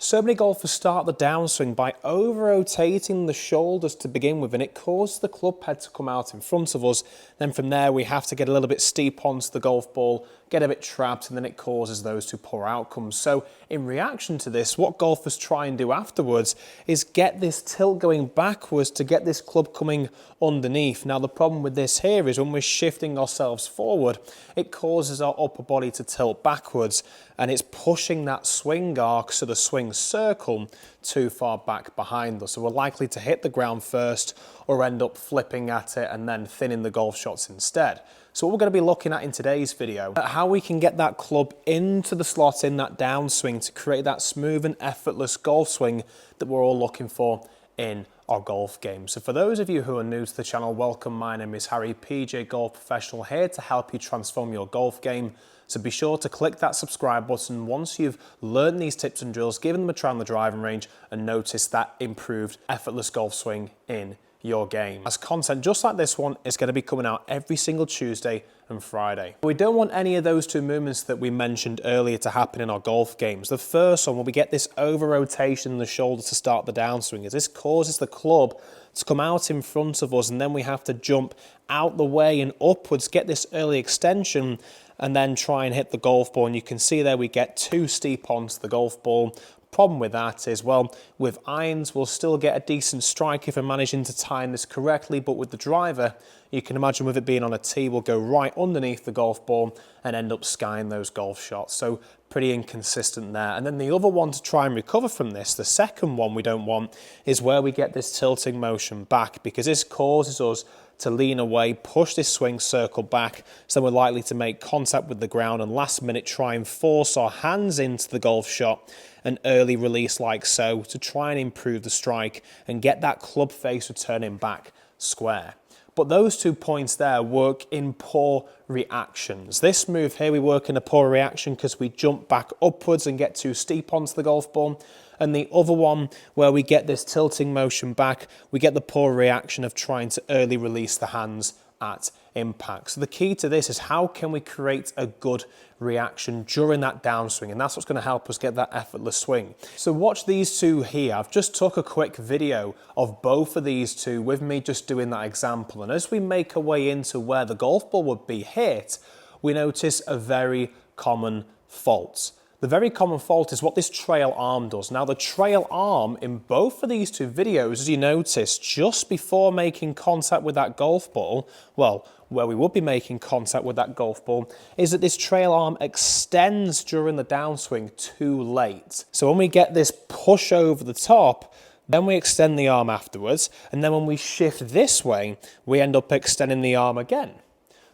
So many golfers start the downswing by over-rotating the shoulders to begin with, and it causes the club head to come out in front of us. Then from there we have to get a little bit steep onto the golf ball, get a bit trapped, and then it causes those two poor outcomes. So in reaction to this, what golfers try and do afterwards is get this tilt going backwards to get this club coming underneath. Now the problem with this here is when we're shifting ourselves forward, it causes our upper body to tilt backwards, and it's pushing that swing arc, so the swing circle, too far back behind us. So we're likely to hit the ground first or end up flipping at it and then thinning the golf shots instead. So what we're going to be looking at in today's video, how we can get that club into the slot in that downswing to create that smooth and effortless golf swing that we're all looking for in our golf game. So for those of you who are new to the channel, welcome. My name is Harry, PJ Golf Professional, here to help you transform your golf game. So be sure to click that subscribe button once you've learned these tips and drills, given them a try on the driving range, and notice that improved effortless golf swing in your game. As content just like this one is going to be coming out every single Tuesday and Friday. We don't want any of those two movements that we mentioned earlier to happen in our golf games. The first one, when we get this over rotation in the shoulder to start the downswing, is this causes the club to come out in front of us, and then we have to jump out the way and upwards, get this early extension, and then try and hit the golf ball. And you can see there we get too steep onto the golf ball. Problem with that is, well, with irons we'll still get a decent strike if we're managing to time this correctly, but with the driver, you can imagine with it being on a tee, we'll go right underneath the golf ball and end up skying those golf shots. So pretty inconsistent there. And then the other one to try and recover from this, the second one we don't want, is where we get this tilting motion back, because this causes us to lean away, push this swing circle back, so we're likely to make contact with the ground and last minute try and force our hands into the golf shot, an early release like so, to try and improve the strike and get that club face returning back square. But those 2 points there work in poor reactions. This move here, we work in a poor reaction because we jump back upwards and get too steep onto the golf ball. And the other one, where we get this tilting motion back, we get the poor reaction of trying to early release the hands at impact. So the key to this is how can we create a good reaction during that downswing, and that's what's going to help us get that effortless swing. So watch these two here. I've just took a quick video of both of these two with me just doing that example, and as we make our way into where the golf ball would be hit, we notice a very common fault. The very common fault is what this trail arm does. Now the trail arm in both of these two videos, as you notice, just before making contact with that golf ball, well, where we would be making contact with that golf ball, is that this trail arm extends during the downswing too late. So when we get this push over the top, then we extend the arm afterwards, and then when we shift this way, we end up extending the arm again.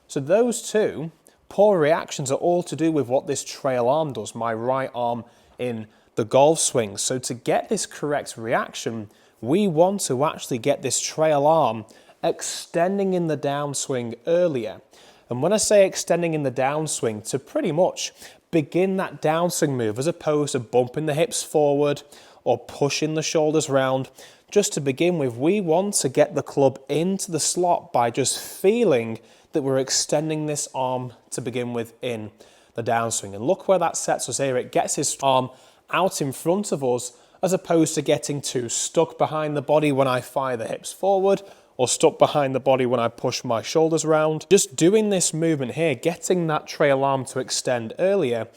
So those two poor reactions are all to do with what this trail arm does, my right arm in the golf swing. So to get this correct reaction, we want to actually get this trail arm extending in the downswing earlier. And when I say extending in the downswing, to pretty much begin that downswing move, as opposed to bumping the hips forward or pushing the shoulders round, just to begin with, we want to get the club into the slot by just feeling that we're extending this arm to begin with in the downswing. And look where that sets us here. It gets his arm out in front of us, as opposed to getting too stuck behind the body when I fire the hips forward, or stuck behind the body when I push my shoulders round. Just doing this movement here, getting that trail arm to extend earlier,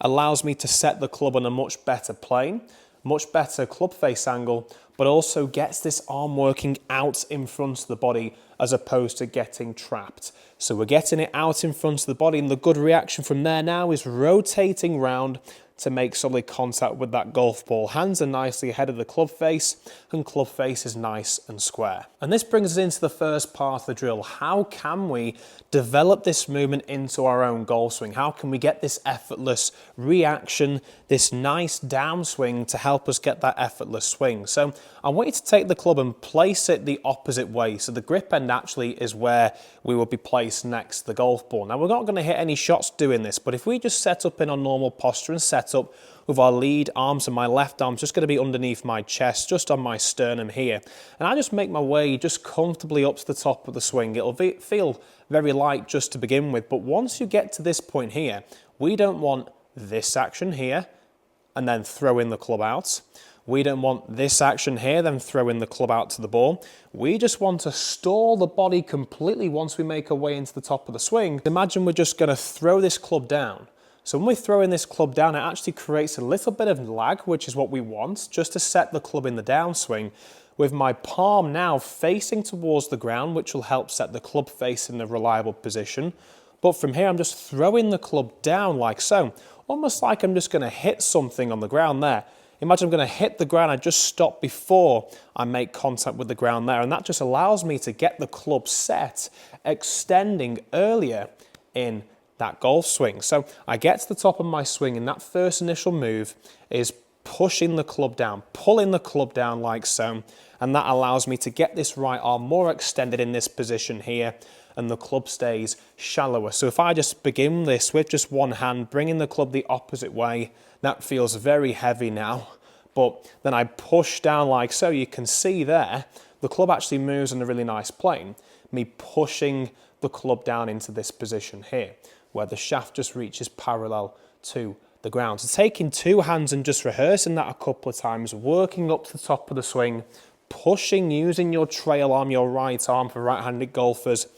allows me to set the club on a much better plane, much better club face angle, but also gets this arm working out in front of the body as opposed to getting trapped. So we're getting it out in front of the body, and the good reaction from there now is rotating round to make solid contact with that golf ball. Hands are nicely ahead of the club face, and club face is nice and square. And this brings us into the first part of the drill. How can we develop this movement into our own golf swing? How can we get this effortless reaction, this nice downswing to help us get that effortless swing? So I want you to take the club and place it the opposite way. So the grip end actually is where we will be placed next to the golf ball. Now we're not going to hit any shots doing this, but if we just set up in our normal posture and set up with our lead arms, and my left arm's just going to be underneath my chest, just on my sternum here, and I just make my way just comfortably up to the top of the swing. It'll feel very light just to begin with, but once you get to this point here, we don't want this action here and then throw in the club out. We don't want this action here, then throw in the club out to the ball. We just want to stall the body completely once we make our way into the top of the swing. Imagine we're just going to throw this club down. So when we throw in this club down, it actually creates a little bit of lag, which is what we want, just to set the club in the downswing, with my palm now facing towards the ground, which will help set the club face in a reliable position. But from here, I'm just throwing the club down like so, almost like I'm just going to hit something on the ground there. Imagine I'm going to hit the ground, I just stop before I make contact with the ground there, and that just allows me to get the club set, extending earlier in that golf swing. So I get to the top of my swing, and that first initial move is pushing the club down, pulling the club down like so, and that allows me to get this right arm more extended in this position here, and the club stays shallower. So if I just begin this with just one hand, bringing the club the opposite way, that feels very heavy now, but then I push down like so. You can see there, the club actually moves on a really nice plane, me pushing the club down into this position here, where the shaft just reaches parallel to the ground. So taking two hands and just rehearsing that a couple of times, working up to the top of the swing, pushing, using your trail arm, your right arm for right-handed golfers,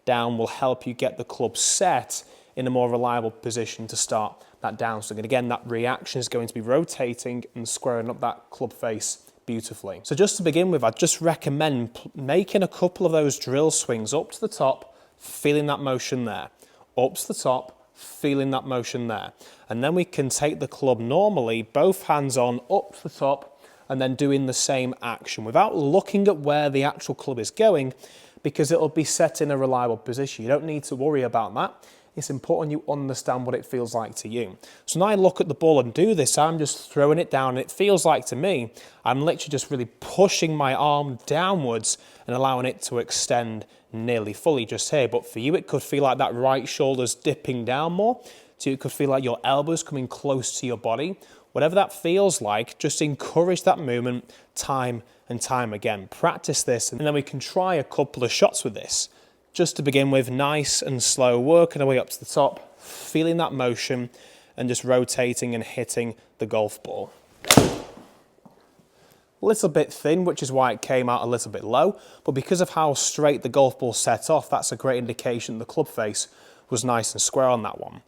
down will help you get the club set in a more reliable position to start that downswing. And again, that reaction is going to be rotating and squaring up that club face beautifully. So just to begin with, I'd just recommend making a couple of those drill swings up to the top, feeling that motion there, up to the top, feeling that motion there. And then we can take the club normally, both hands on, up to the top, and then doing the same action without looking at where the actual club is going, because it'll be set in a reliable position. You don't need to worry about that. It's important you understand what it feels like to you. So when I look at the ball and do this, I'm just throwing it down, and it feels like to me, I'm literally just really pushing my arm downwards and allowing it to extend nearly fully just here. But for you, it could feel like that right shoulder's dipping down more. So it could feel like your elbow's coming close to your body. Whatever that feels like, just encourage that movement time and time again. Practice this, and then we can try a couple of shots with this. Just to begin with, nice and slow, working our way up to the top, feeling that motion, and just rotating and hitting the golf ball. A little bit thin, which is why it came out a little bit low, but because of how straight the golf ball set off, that's a great indication the club face was nice and square on that one.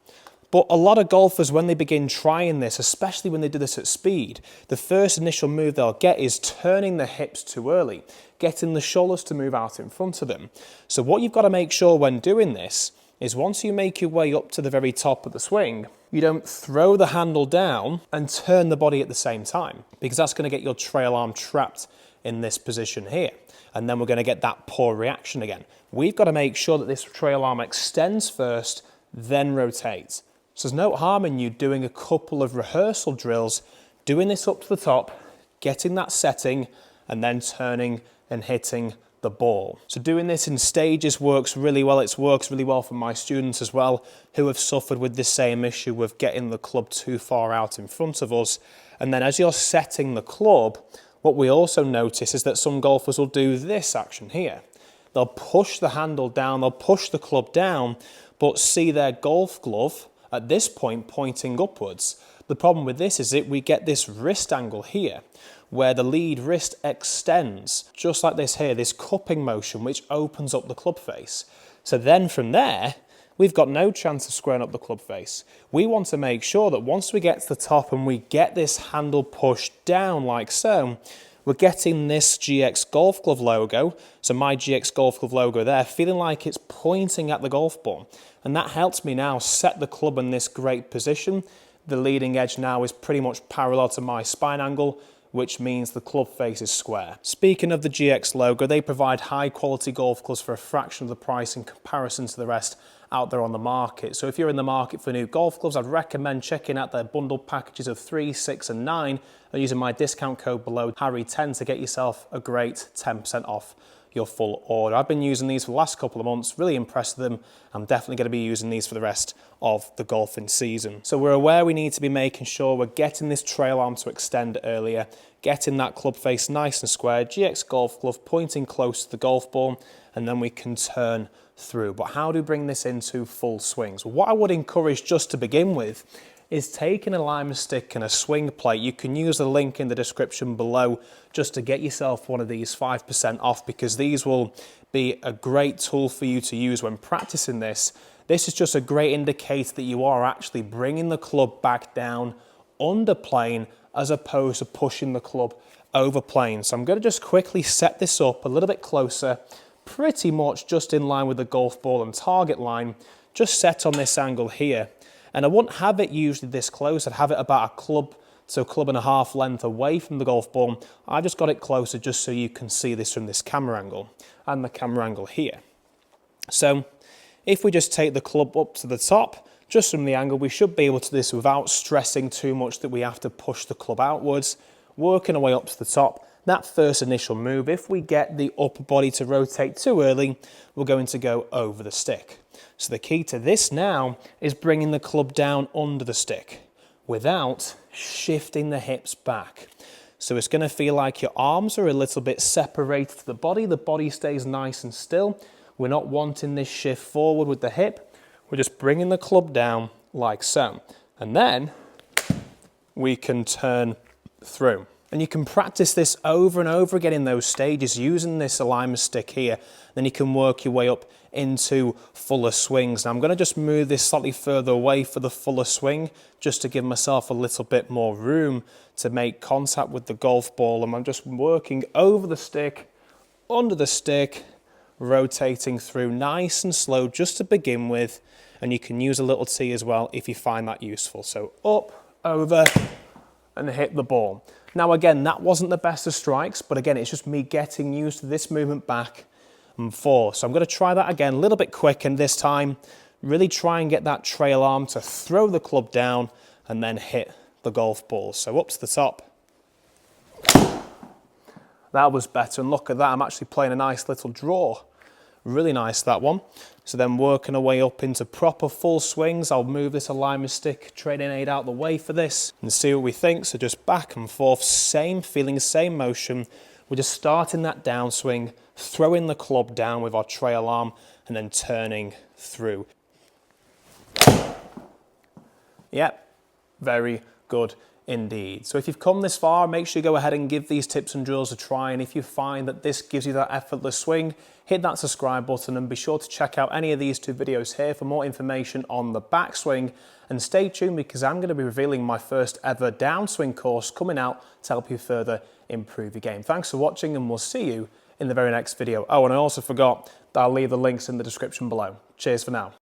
But a lot of golfers, when they begin trying this, especially when they do this at speed, the first initial move they'll get is turning the hips too early, getting the shoulders to move out in front of them. So what you've got to make sure when doing this is once you make your way up to the very top of the swing, you don't throw the handle down and turn the body at the same time, because that's going to get your trail arm trapped in this position here. And then we're going to get that poor reaction again. We've got to make sure that this trail arm extends first, then rotates. So there's no harm in you doing a couple of rehearsal drills, doing this up to the top, getting that setting, and then turning and hitting the ball. So doing this in stages works really well. It works really well for my students as well, who have suffered with this same issue of getting the club too far out in front of us. And then as you're setting the club, what we also notice is that some golfers will do this action here. They'll push the handle down, they'll push the club down, but see their golf glove at this point pointing upwards. The problem with this is that we get this wrist angle here, where the lead wrist extends, just like this here, this cupping motion, which opens up the club face. So then from there, we've got no chance of squaring up the club face. We want to make sure that once we get to the top and we get this handle pushed down like so, we're getting this GX Golf Glove logo, so my GX Golf Glove logo there, feeling like it's pointing at the golf ball. And that helps me now set the club in this great position. The leading edge now is pretty much parallel to my spine angle, which means the club face is square. Speaking of the GX logo, they provide high quality golf clubs for a fraction of the price in comparison to the rest out there on the market. So if you're in the market for new golf clubs, I'd recommend checking out their bundled packages of 3, 6 and 9 and using my discount code below, Harry10, to get yourself a great 10% off your full order. I've been using these for the last couple of months, really impressed with them. I'm definitely going to be using these for the rest of the golfing season. So we're aware we need to be making sure we're getting this trail arm to extend earlier, getting that club face nice and square, GX Golf Glove pointing close to the golf ball, and then we can turn through. But how do we bring this into full swings? What I would encourage just to begin with is take an alignment stick and a swing plate. You can use the link in the description below just to get yourself one of these 5% off, because these will be a great tool for you to use when practicing this. This is just a great indicator that you are actually bringing the club back down under plane as opposed to pushing the club over plane. So I'm going to just quickly set this up a little bit closer, pretty much just in line with the golf ball and target line, just set on this angle here. And I wouldn't have it usually this close. I'd have it about a club to a club and a half length away from the golf ball. I just got it closer just so you can see this from this camera angle and the camera angle here. So if we just take the club up to the top, just from the angle, we should be able to do this without stressing too much that we have to push the club outwards, working our way up to the top. That first initial move, if we get the upper body to rotate too early, we're going to go over the stick. So the key to this now is bringing the club down under the stick without shifting the hips back. So it's going to feel like your arms are a little bit separated to the body stays nice and still. We're not wanting this shift forward with the hip. We're just bringing the club down like so. And then we can turn through. And you can practice this over and over again in those stages using this alignment stick here. Then you can work your way up into fuller swings. Now I'm going to just move this slightly further away for the fuller swing, just to give myself a little bit more room to make contact with the golf ball. And I'm just working over the stick, under the stick, rotating through nice and slow just to begin with. And you can use a little T as well if you find that useful. So up, over, and hit the ball. Now again, that wasn't the best of strikes, but again, it's just me getting used to this movement back and forth. So I'm going to try that again a little bit quick, and this time really try and get that trail arm to throw the club down and then hit the golf ball. So up to the top. That was better, and look at that, I'm actually playing a nice little draw. Really nice, that one. So then working our way up into proper full swings. I'll move this alignment stick training aid out the way for this and see what we think. So just back and forth, same feeling, same motion. We're just starting that downswing, throwing the club down with our trail arm and then turning through. Yep, very good indeed. So if you've come this far, make sure you go ahead and give these tips and drills a try. And if you find that this gives you that effortless swing, hit that subscribe button and be sure to check out any of these two videos here for more information on the backswing. And stay tuned, because I'm going to be revealing my first ever downswing course coming out to help you further improve your game. Thanks for watching, and we'll see you in the very next video. Oh, and I also forgot that I'll leave the links in the description below. Cheers for now.